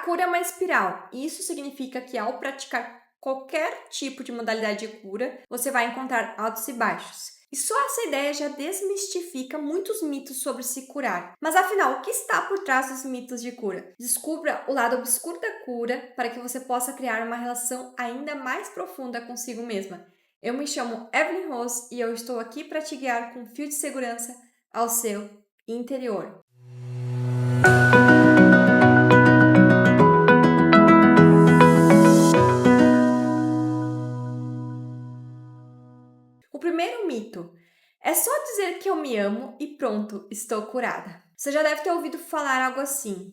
cura é uma espiral. Isso significa que ao praticar qualquer tipo de modalidade de cura, você vai encontrar altos e baixos. E só essa ideia já desmistifica muitos mitos sobre se curar. Mas afinal, o que está por trás dos mitos de cura? Descubra o lado obscuro da cura para que você possa criar uma relação ainda mais profunda consigo mesma. Eu me chamo Evelyn Rose e eu estou aqui para te guiar com um fio de segurança ao seu interior. O primeiro mito é só dizer que eu me amo e pronto, estou curada. Você já deve ter ouvido falar algo assim.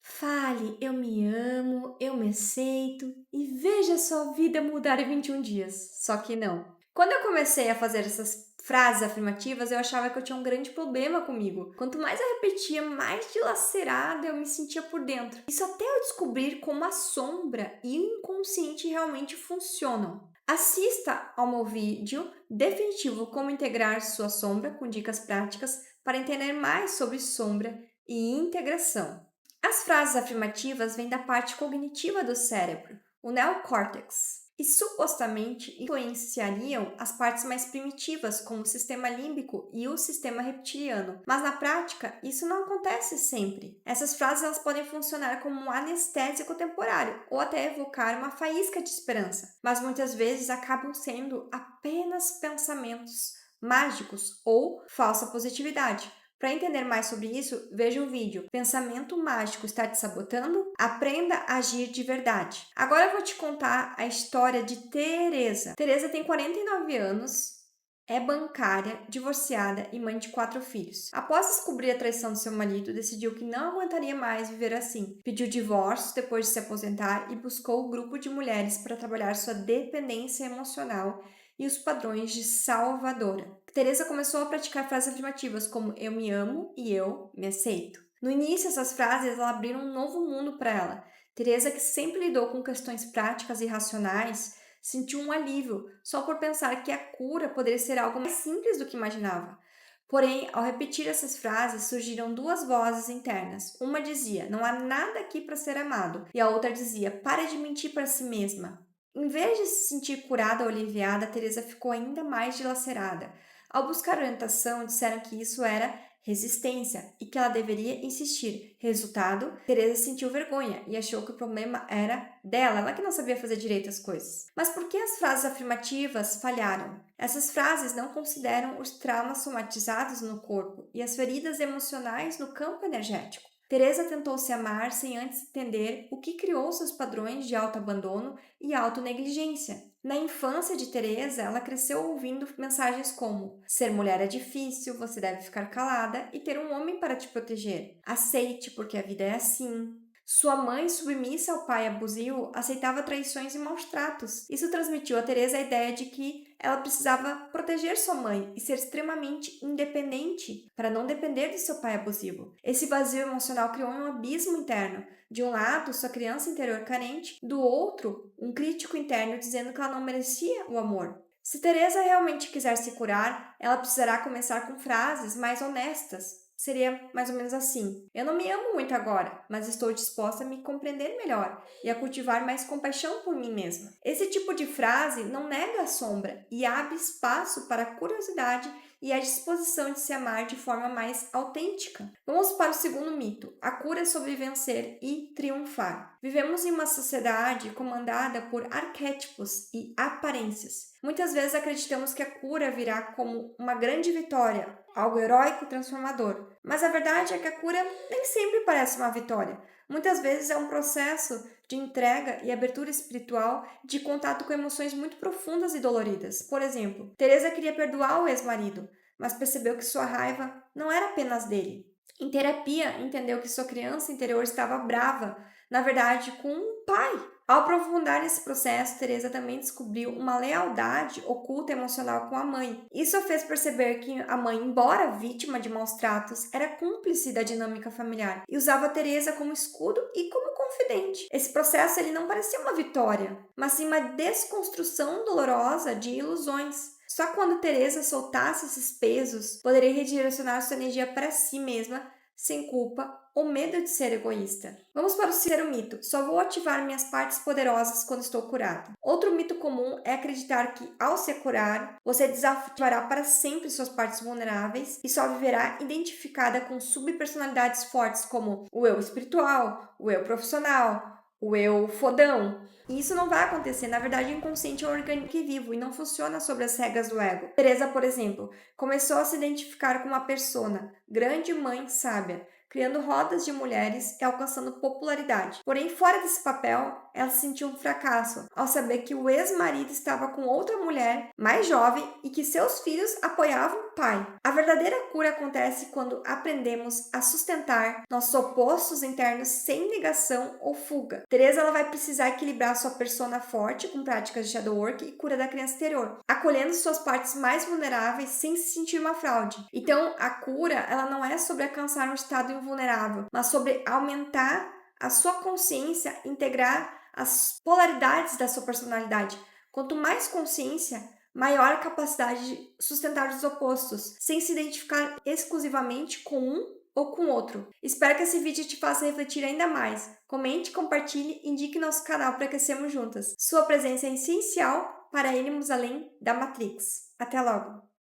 Fale, eu me amo, eu me aceito e veja a sua vida mudar em 21 dias. Só que não. Quando eu comecei a fazer essas frases afirmativas, eu achava que eu tinha um grande problema comigo. Quanto mais eu repetia, mais dilacerada eu me sentia por dentro. Isso até eu descobrir como a sombra e o inconsciente realmente funcionam. Assista ao meu vídeo definitivo Como Integrar Sua Sombra com dicas práticas para entender mais sobre sombra e integração. As frases afirmativas vêm da parte cognitiva do cérebro, o neocórtex, e supostamente influenciariam as partes mais primitivas, como o sistema límbico e o sistema reptiliano. Mas na prática, isso não acontece sempre. Essas frases elas podem funcionar como um anestésico temporário ou até evocar uma faísca de esperança, mas muitas vezes acabam sendo apenas pensamentos mágicos ou falsa positividade. Para entender mais sobre isso, veja o vídeo Pensamento Mágico está te sabotando? Aprenda a agir de verdade. Agora eu vou te contar a história de Teresa. Teresa tem 49 anos, é bancária, divorciada e mãe de 4 filhos. Após descobrir a traição do seu marido, decidiu que não aguentaria mais viver assim. Pediu divórcio depois de se aposentar e buscou um grupo de mulheres para trabalhar sua dependência emocional e os padrões de salvadora. Teresa começou a praticar frases afirmativas como eu me amo e eu me aceito. No início, essas frases abriram um novo mundo para ela. Teresa, que sempre lidou com questões práticas e racionais, sentiu um alívio só por pensar que a cura poderia ser algo mais simples do que imaginava. Porém, ao repetir essas frases, surgiram duas vozes internas. Uma dizia, não há nada aqui para ser amado, e a outra dizia, pare de mentir para si mesma. Em vez de se sentir curada ou aliviada, Teresa ficou ainda mais dilacerada. Ao buscar orientação, disseram que isso era resistência e que ela deveria insistir. Resultado, Teresa sentiu vergonha e achou que o problema era dela, ela que não sabia fazer direito as coisas. Mas por que as frases afirmativas falharam? Essas frases não consideram os traumas somatizados no corpo e as feridas emocionais no campo energético. Teresa tentou se amar sem antes entender o que criou seus padrões de autoabandono e autonegligência. Na infância de Teresa, ela cresceu ouvindo mensagens como ser mulher é difícil, você deve ficar calada e ter um homem para te proteger. Aceite, porque a vida é assim. Sua mãe, submissa ao pai abusivo, aceitava traições e maus tratos. Isso transmitiu a Teresa a ideia de que ela precisava proteger sua mãe e ser extremamente independente para não depender do seu pai abusivo. Esse vazio emocional criou um abismo interno. De um lado, sua criança interior carente, do outro, um crítico interno dizendo que ela não merecia o amor. Se Teresa realmente quiser se curar, ela precisará começar com frases mais honestas. Seria mais ou menos assim: eu não me amo muito agora, mas estou disposta a me compreender melhor e a cultivar mais compaixão por mim mesma. Esse tipo de frase não nega a sombra e abre espaço para a curiosidade e a disposição de se amar de forma mais autêntica. Vamos para o segundo mito: a cura é sobre vencer e triunfar. Vivemos em uma sociedade comandada por arquétipos e aparências. Muitas vezes acreditamos que a cura virá como uma grande vitória, algo heróico e transformador. Mas a verdade é que a cura nem sempre parece uma vitória. Muitas vezes é um processo de entrega e abertura espiritual, de contato com emoções muito profundas e doloridas. Por exemplo, Teresa queria perdoar o ex-marido, mas percebeu que sua raiva não era apenas dele. Em terapia, entendeu que sua criança interior estava brava, na verdade, com um pai. Ao aprofundar esse processo, Teresa também descobriu uma lealdade oculta emocional com a mãe. Isso a fez perceber que a mãe, embora vítima de maus tratos, era cúmplice da dinâmica familiar e usava Teresa como escudo e como confidente. Esse processo ele não parecia uma vitória, mas sim uma desconstrução dolorosa de ilusões. Só quando Teresa soltasse esses pesos, poderia redirecionar sua energia para si mesma, sem culpa ou medo de ser egoísta. Vamos para o terceiro mito. Só vou ativar minhas partes poderosas quando estou curado. Outro mito comum é acreditar que, ao se curar, você desativará para sempre suas partes vulneráveis e só viverá identificada com subpersonalidades fortes como o eu espiritual, o eu profissional, o eu fodão. E isso não vai acontecer. Na verdade, o inconsciente é um organismo que vivo e não funciona sobre as regras do ego. Teresa, por exemplo, começou a se identificar com uma persona, grande mãe sábia, criando rodas de mulheres e alcançando popularidade. Porém, fora desse papel, ela sentiu um fracasso ao saber que o ex-marido estava com outra mulher mais jovem e que seus filhos apoiavam o pai. A verdadeira cura acontece quando aprendemos a sustentar nossos opostos internos sem negação ou fuga. Teresa ela vai precisar equilibrar sua persona forte com práticas de shadow work e cura da criança interior, acolhendo suas partes mais vulneráveis sem se sentir uma fraude. Então, a cura ela não é sobre alcançar um estado invulnerável, mas sobre aumentar a sua consciência, integrar as polaridades da sua personalidade. Quanto mais consciência, maior a capacidade de sustentar os opostos, sem se identificar exclusivamente com um ou com outro. Espero que esse vídeo te faça refletir ainda mais. Comente, compartilhe e indique nosso canal para crescermos juntas. Sua presença é essencial para irmos além da Matrix. Até logo!